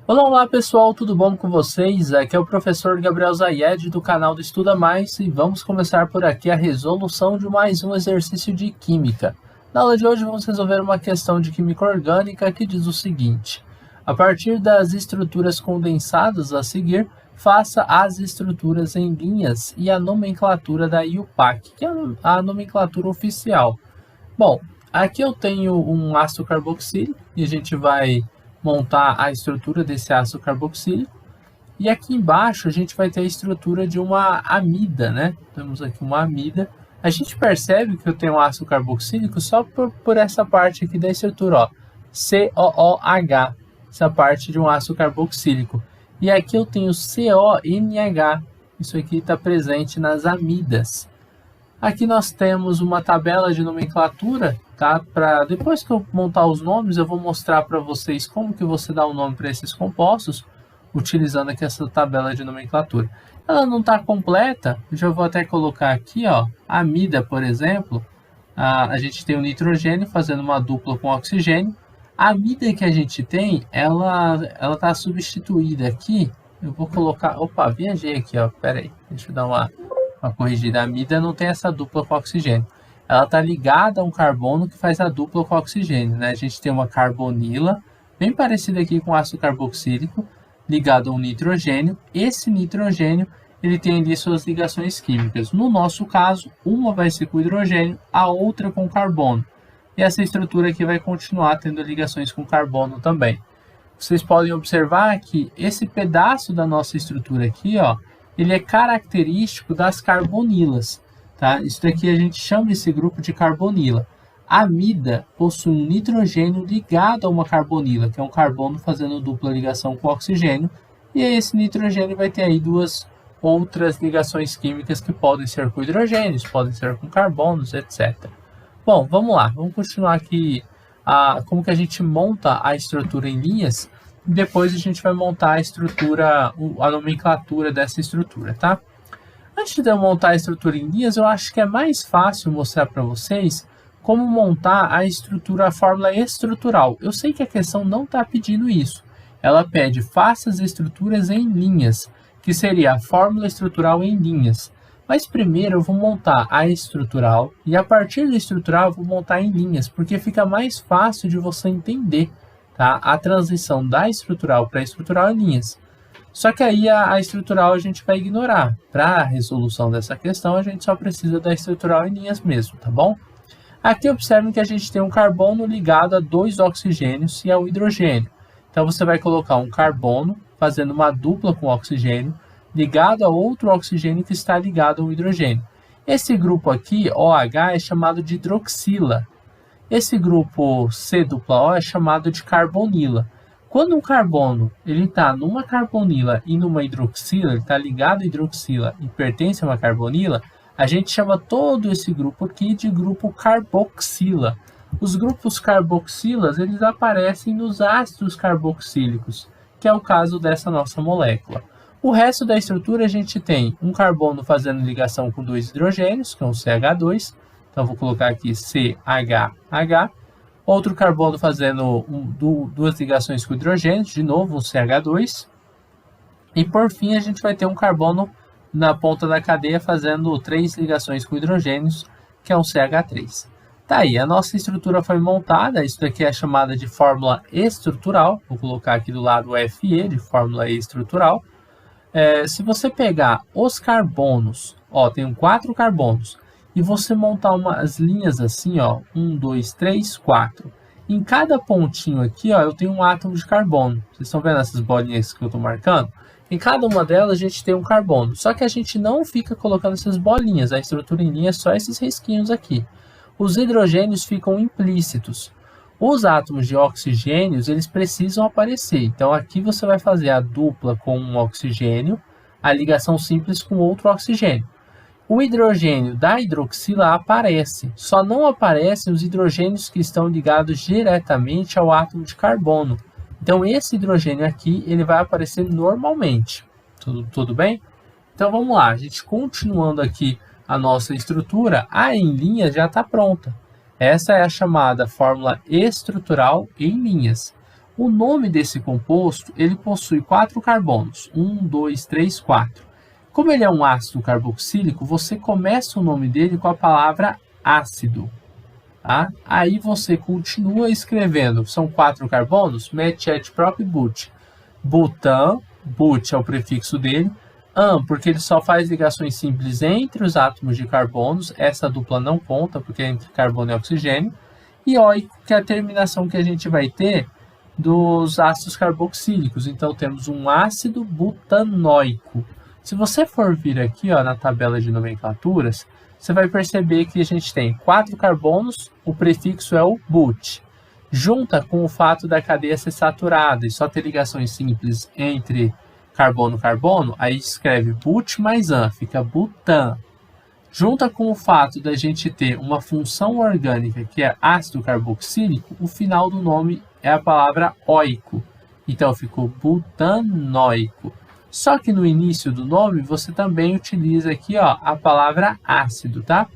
Olá, olá pessoal, tudo bom com vocês? Aqui é o professor Gabriel Zayed do canal do Estuda Mais e vamos começar por aqui a resolução de mais um exercício de Química. Na aula de hoje vamos resolver uma questão de Química Orgânica que diz o seguinte: a partir das estruturas condensadas a seguir, faça as estruturas em linhas e a nomenclatura da IUPAC, que é a nomenclatura oficial. Bom, aqui eu tenho um ácido carboxílico e a gente vai montar a estrutura desse ácido carboxílico. E aqui embaixo a gente vai ter a estrutura de uma amida, né? Temos aqui uma amida. A gente percebe que eu tenho um ácido carboxílico só por essa parte aqui da estrutura, ó, COOH, essa parte de um ácido carboxílico. E aqui eu tenho CONH, isso aqui está presente nas amidas. Aqui nós temos uma tabela de nomenclatura, tá? Depois que eu montar os nomes, eu vou mostrar para vocês como que você dá o nome para esses compostos, utilizando aqui essa tabela de nomenclatura. Ela não está completa, eu já vou até colocar aqui, ó, a amida, por exemplo, a gente tem o nitrogênio fazendo uma dupla com oxigênio. A amida que a gente tem, ela está substituída aqui, eu vou colocar, opa, viajei aqui, ó, pera aí, deixa eu dar uma corrigida. A amida não tem essa dupla com oxigênio. Ela está ligada a um carbono que faz a dupla com oxigênio, né? A gente tem uma carbonila, bem parecida aqui com ácido carboxílico, ligado a um nitrogênio. Esse nitrogênio, ele tem ali suas ligações químicas. No nosso caso, uma vai ser com hidrogênio, a outra com carbono. E essa estrutura aqui vai continuar tendo ligações com carbono também. Vocês podem observar que esse pedaço da nossa estrutura aqui, ó, ele é característico das carbonilas, tá? Isso daqui a gente chama esse grupo de carbonila. A amida possui um nitrogênio ligado a uma carbonila, que é um carbono fazendo dupla ligação com oxigênio, e esse nitrogênio vai ter aí duas outras ligações químicas que podem ser com hidrogênios, podem ser com carbonos, etc. Bom, vamos lá, vamos continuar aqui como que a gente monta a estrutura em linhas. Depois a gente vai montar a estrutura, a nomenclatura dessa estrutura, tá? Antes de eu montar a estrutura em linhas, eu acho que é mais fácil mostrar para vocês como montar a estrutura, a fórmula estrutural. Eu sei que a questão não está pedindo isso. Ela pede faça as estruturas em linhas, que seria a fórmula estrutural em linhas. Mas primeiro eu vou montar a estrutural e a partir da estrutural eu vou montar em linhas, porque fica mais fácil de você entender, tá? A transição da estrutural para estrutural em linhas. Só que aí a estrutural a gente vai ignorar. Para a resolução dessa questão, a gente só precisa da estrutural em linhas mesmo, tá bom? Aqui observem que a gente tem um carbono ligado a dois oxigênios e ao hidrogênio. Então você vai colocar um carbono fazendo uma dupla com oxigênio, ligado a outro oxigênio que está ligado ao hidrogênio. Esse grupo aqui, OH, é chamado de hidroxila. Esse grupo C-O é chamado de carbonila. Quando um carbono está numa carbonila e numa hidroxila, ele está ligado à hidroxila e pertence a uma carbonila, a gente chama todo esse grupo aqui de grupo carboxila. Os grupos carboxilas, eles aparecem nos ácidos carboxílicos, que é o caso dessa nossa molécula. O resto da estrutura a gente tem um carbono fazendo ligação com dois hidrogênios, que é um CH2. Então, vou colocar aqui CHH. Outro carbono fazendo duas ligações com hidrogênio, de novo um CH2. E por fim, a gente vai ter um carbono na ponta da cadeia fazendo três ligações com hidrogênios, que é um CH3. Tá aí, a nossa estrutura foi montada. Isso daqui é chamada de fórmula estrutural. Vou colocar aqui do lado o FE, de fórmula estrutural. Se você pegar os carbonos, ó, tem 4 carbonos, e você montar umas linhas assim, ó, 1, 2, 3, 4. Em cada pontinho aqui, ó, eu tenho um átomo de carbono. Vocês estão vendo essas bolinhas que eu estou marcando? Em cada uma delas a gente tem um carbono. Só que a gente não fica colocando essas bolinhas. A estrutura em linha é só esses risquinhos aqui. Os hidrogênios ficam implícitos. Os átomos de oxigênios, eles precisam aparecer. Então, aqui você vai fazer a dupla com um oxigênio, a ligação simples com outro oxigênio. O hidrogênio da hidroxila aparece, só não aparecem os hidrogênios que estão ligados diretamente ao átomo de carbono. Então, esse hidrogênio aqui, ele vai aparecer normalmente. Tudo bem? Então, vamos lá. A gente continuando aqui a nossa estrutura, a em linha já está pronta. Essa é a chamada fórmula estrutural em linhas. O nome desse composto, ele possui 4 carbonos, 1, 2, 3, 4. Como ele é um ácido carboxílico, você começa o nome dele com a palavra ácido. Tá? Aí você continua escrevendo, são 4 carbonos, met, et, prop e but. Butan, but é o prefixo dele, porque ele só faz ligações simples entre os átomos de carbonos, essa dupla não conta, porque é entre carbono e oxigênio, e oico, que é a terminação que a gente vai ter dos ácidos carboxílicos. Então, temos um ácido butanoico. Se você for vir aqui na tabela de nomenclaturas, você vai perceber que a gente tem 4 carbonos, o prefixo é o but. Junta com o fato da cadeia ser saturada e só ter ligações simples entre carbono-carbono, aí escreve but mais an, fica butan. Junta com o fato da gente ter uma função orgânica que é ácido carboxílico, o final do nome é a palavra oico. Então ficou butanoico. Só que no início do nome você também utiliza aqui a palavra ácido, tá?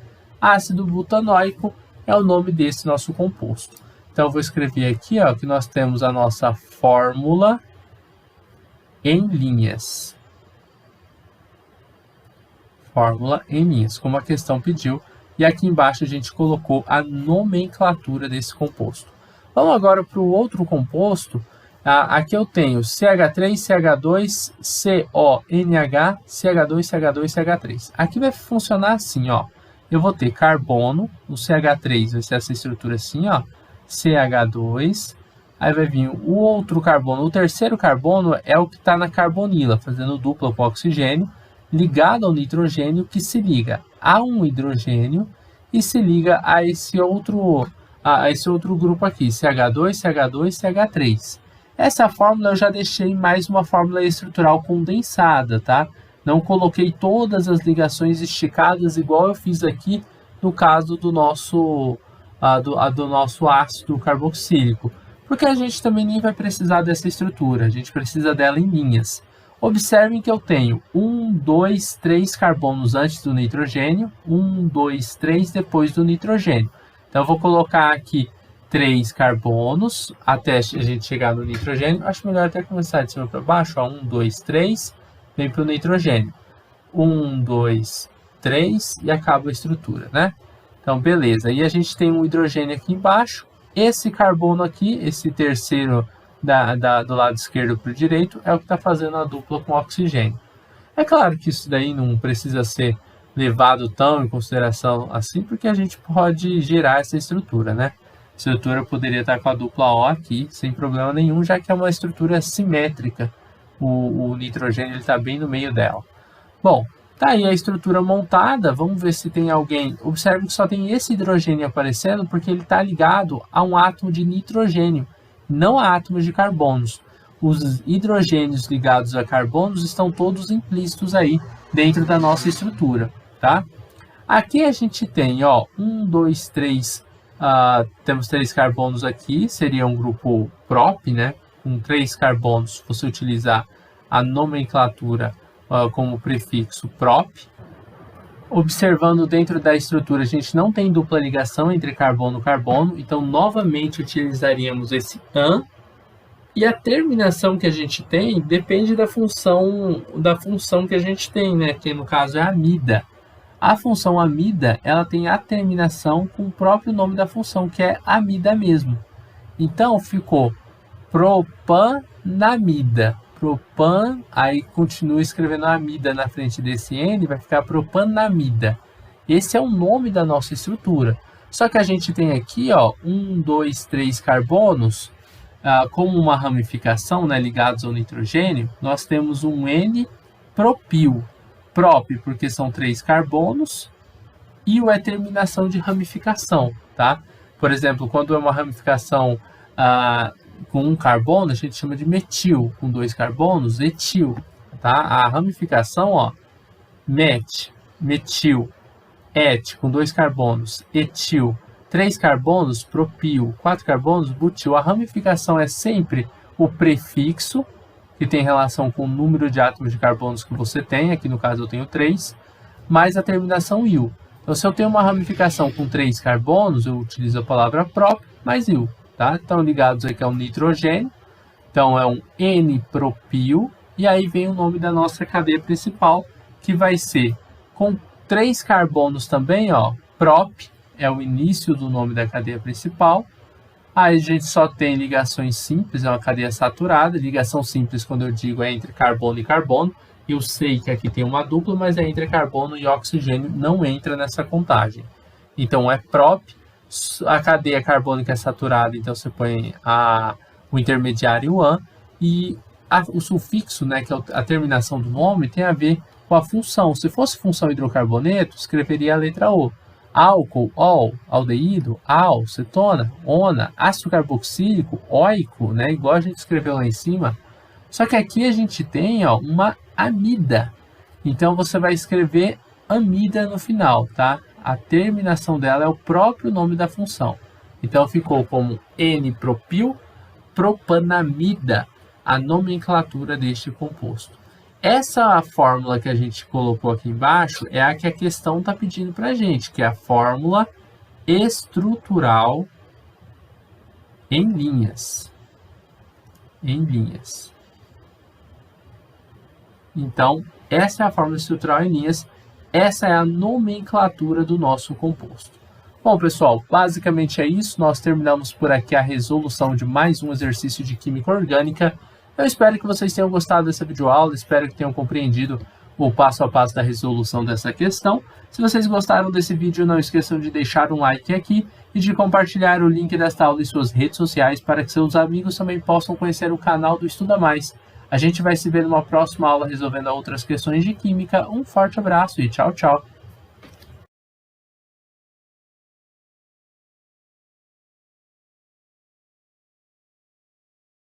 Ácido butanoico é o nome desse nosso composto. Então eu vou escrever aqui que nós temos a nossa fórmula em linhas. Fórmula em linhas, como a questão pediu. E aqui embaixo a gente colocou a nomenclatura desse composto. Vamos agora para o outro composto. Aqui eu tenho CH3, CH2, CONH, CH2, CH2, CH3. Aqui vai funcionar assim, Eu vou ter carbono, o CH3 vai ser essa estrutura assim, CH2. Aí vai vir o outro carbono. O terceiro carbono é o que está na carbonila, fazendo dupla com oxigênio, ligado ao nitrogênio, que se liga a um hidrogênio e se liga a esse outro grupo aqui, CH2, CH2, CH3. Essa fórmula eu já deixei mais uma fórmula estrutural condensada, tá? Não coloquei todas as ligações esticadas igual eu fiz aqui no caso do nosso ácido carboxílico, porque a gente também nem vai precisar dessa estrutura, a gente precisa dela em linhas. Observem que eu tenho 1, 2, 3 carbonos antes do nitrogênio, 1, 2, 3 depois do nitrogênio. Então eu vou colocar aqui 3 carbonos até a gente chegar no nitrogênio. Acho melhor até começar de cima para baixo. 1, 2, 3, vem para o nitrogênio. 1, 2, 3 e acaba a estrutura, né? Então, beleza. E a gente tem um hidrogênio aqui embaixo. Esse carbono aqui, esse terceiro do lado esquerdo para o direito, é o que está fazendo a dupla com oxigênio. É claro que isso daí não precisa ser levado tão em consideração assim, porque a gente pode gerar essa estrutura, né? A estrutura poderia estar com a dupla O aqui, sem problema nenhum, já que é uma estrutura simétrica. O nitrogênio está bem no meio dela. Bom, tá aí a estrutura montada. Vamos ver se tem alguém. Observe que só tem esse hidrogênio aparecendo porque ele está ligado a um átomo de nitrogênio, não a átomos de carbonos. Os hidrogênios ligados a carbonos estão todos implícitos aí dentro da nossa estrutura, tá? Aqui a gente tem, 1, 2, 3, temos 3 carbonos aqui, seria um grupo prop, né? Com 3 carbonos, você utilizar a nomenclatura como prefixo prop. Observando dentro da estrutura, a gente não tem dupla ligação entre carbono e carbono, então novamente utilizaríamos esse AN. E a terminação que a gente tem depende da função que a gente tem, né? Que no caso é amida. A função amida, ela tem a terminação com o próprio nome da função, que é amida mesmo. Então ficou propanamida. Propan, aí continua escrevendo amida na frente desse N, vai ficar propanamida. Esse é o nome da nossa estrutura. Só que a gente tem aqui, 1, 2, 3 carbonos, como uma ramificação, né, ligados ao nitrogênio, nós temos um N-propil. Prop, porque são 3 carbonos, e o é terminação de ramificação, tá? Por exemplo, quando é uma ramificação com um carbono, a gente chama de metil. Com 2 carbonos, etil. Tá? A ramificação, metil, et, com 2 carbonos, etil. 3 carbonos, propil. 4 carbonos, butil. A ramificação é sempre o prefixo, que tem relação com o número de átomos de carbonos que você tem. Aqui no caso eu tenho 3, mais a terminação il. Então, se eu tenho uma ramificação com 3 carbonos, eu utilizo a palavra prop mais il. Tá? Estão ligados aqui ao nitrogênio. Então é um N-propil, e aí vem o nome da nossa cadeia principal, que vai ser com 3 carbonos também, ó, prop, é o início do nome da cadeia principal. Aí a gente só tem ligações simples, é uma cadeia saturada. Ligação simples, quando eu digo, é entre carbono e carbono. Eu sei que aqui tem uma dupla, mas é entre carbono e oxigênio, não entra nessa contagem. Então é prop, a cadeia carbônica é saturada, então você põe o intermediário AN, e o sufixo, né, que é a terminação do nome, tem a ver com a função. Se fosse função hidrocarboneto, escreveria a letra O. Álcool, ol, aldeído, al, cetona, ona, ácido carboxílico, óico, né, igual a gente escreveu lá em cima. Só que aqui a gente tem, ó, uma amida. Então você vai escrever amida no final, tá? A terminação dela é o próprio nome da função. Então ficou como N-propil propanamida, a nomenclatura deste composto. Essa fórmula que a gente colocou aqui embaixo é a que a questão está pedindo para a gente, que é a fórmula estrutural em linhas. Em linhas. Então, essa é a fórmula estrutural em linhas, essa é a nomenclatura do nosso composto. Bom, pessoal, basicamente é isso. Nós terminamos por aqui a resolução de mais um exercício de Química Orgânica. Eu espero que vocês tenham gostado dessa videoaula, espero que tenham compreendido o passo a passo da resolução dessa questão. Se vocês gostaram desse vídeo, não esqueçam de deixar um like aqui e de compartilhar o link desta aula em suas redes sociais para que seus amigos também possam conhecer o canal do Estuda Mais. A gente vai se ver numa próxima aula resolvendo outras questões de Química. Um forte abraço e tchau, tchau!